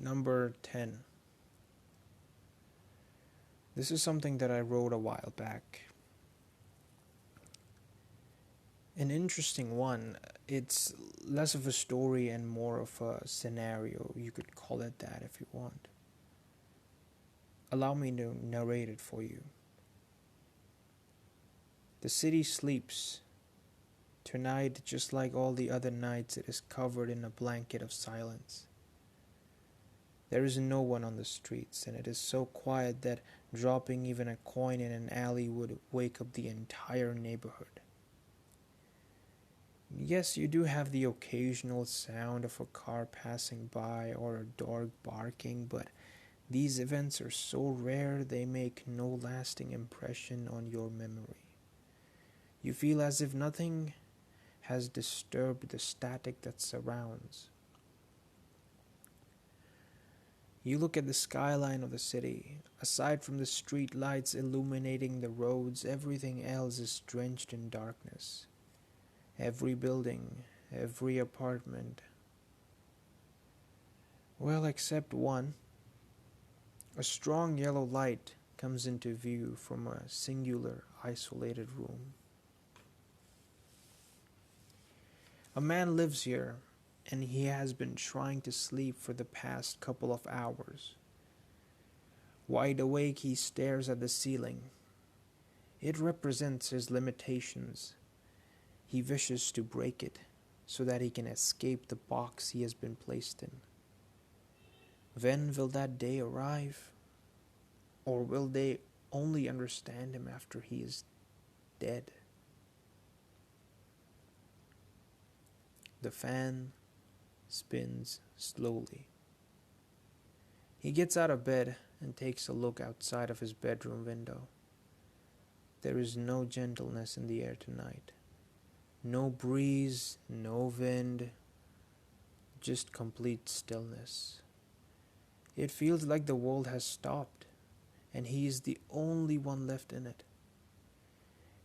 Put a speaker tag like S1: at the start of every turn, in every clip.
S1: Number 10. This is something that I wrote a while back. An interesting one. It's less of a story and more of a scenario. You could call it that if you want. Allow me to narrate it for you. The city sleeps. Tonight, just like all the other nights, it is covered in a blanket of silence. There is no one on the streets, and it is so quiet that dropping even a coin in an alley would wake up the entire neighborhood. Yes, you do have the occasional sound of a car passing by or a dog barking, but these events are so rare they make no lasting impression on your memory. You feel as if nothing has disturbed the static that surrounds. You look at the skyline of the city. Aside from the street lights illuminating the roads, everything else is drenched in darkness. Every building, every apartment. Well, except one. A strong yellow light comes into view from a singular, isolated room. A man lives here, and he has been trying to sleep for the past couple of hours. Wide awake, he stares at the ceiling. It represents his limitations. He wishes to break it so that he can escape the box he has been placed in. When will that day arrive? Or will they only understand him after he is dead? The fan spins slowly. He gets out of bed and takes a look outside of his bedroom window. There is no gentleness in the air tonight. No breeze, no wind, just complete stillness. It feels like the world has stopped, and he is the only one left in it.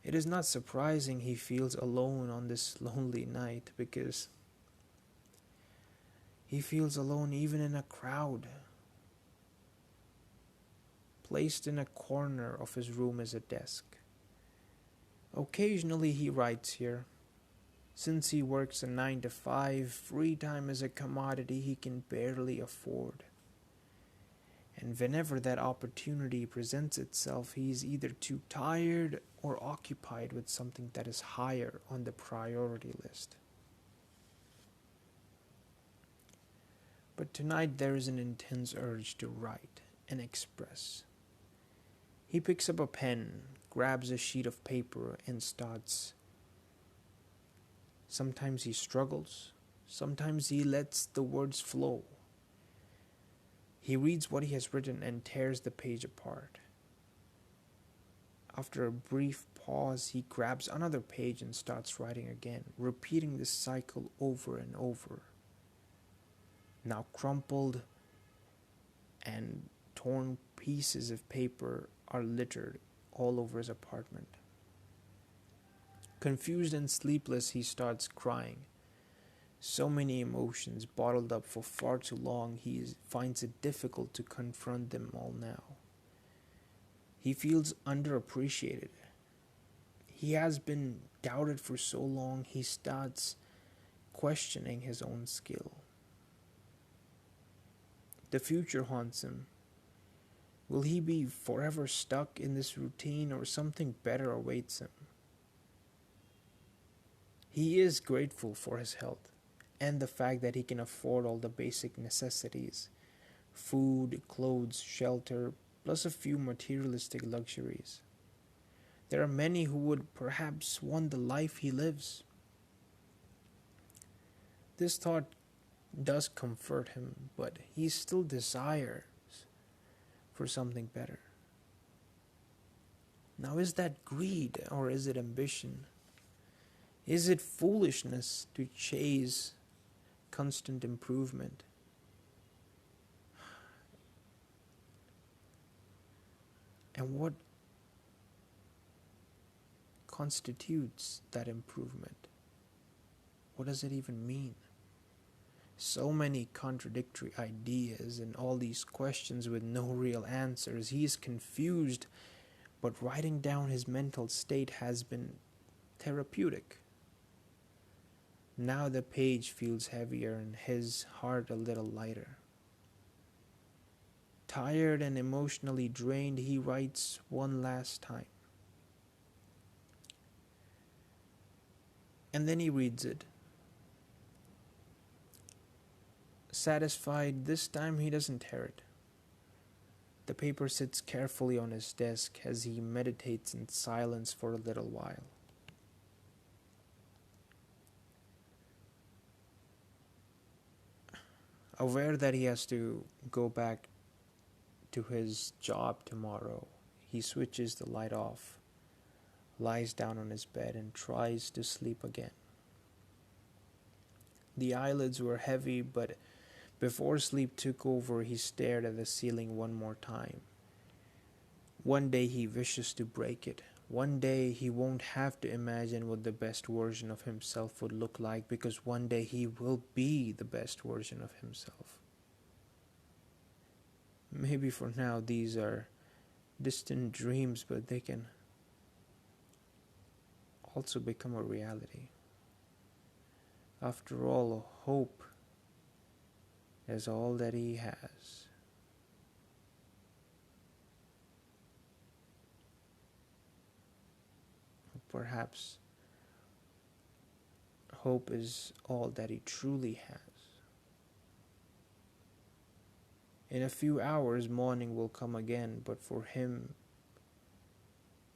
S1: It is not surprising he feels alone on this lonely night, because he feels alone even in a crowd. Placed in a corner of his room is a desk. Occasionally he writes here. Since he works a 9 to 5, free time is a commodity he can barely afford. And whenever that opportunity presents itself, he is either too tired or occupied with something that is higher on the priority list. But tonight there is an intense urge to write and express. He picks up a pen, grabs a sheet of paper, and starts. Sometimes he struggles, sometimes he lets the words flow. He reads what he has written and tears the page apart. After a brief pause, he grabs another page and starts writing again, repeating this cycle over and over. Now crumpled and torn pieces of paper are littered all over his apartment. Confused and sleepless, he starts crying. So many emotions bottled up for far too long, he finds it difficult to confront them all now. He feels underappreciated. He has been doubted for so long, he starts questioning his own skill. The future haunts him. Will he be forever stuck in this routine, or something better awaits him? He is grateful for his health and the fact that he can afford all the basic necessities: food, clothes, shelter, plus a few materialistic luxuries. There are many who would perhaps want the life he lives. This thought does comfort him, but he still desires for something better. Now, is that greed or is it ambition? Is it foolishness to chase constant improvement? And what constitutes that improvement? What does it even mean? So many contradictory ideas and all these questions with no real answers. He is confused, but writing down his mental state has been therapeutic. Now the page feels heavier and his heart a little lighter. Tired and emotionally drained, he writes one last time. And then he reads it. Satisfied, this time he doesn't tear it. The paper sits carefully on his desk as he meditates in silence for a little while. Aware that he has to go back to his job tomorrow, he switches the light off, lies down on his bed, and tries to sleep again. The eyelids were heavy, but before sleep took over, he stared at the ceiling one more time. One day he wishes to break it. One day he won't have to imagine what the best version of himself would look like, because one day he will be the best version of himself. Maybe for now these are distant dreams, but they can also become a reality. After all, hope is all that he has. Perhaps hope is all that he truly has. In a few hours, morning will come again, but for him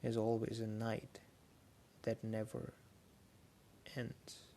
S1: is always a night that never ends.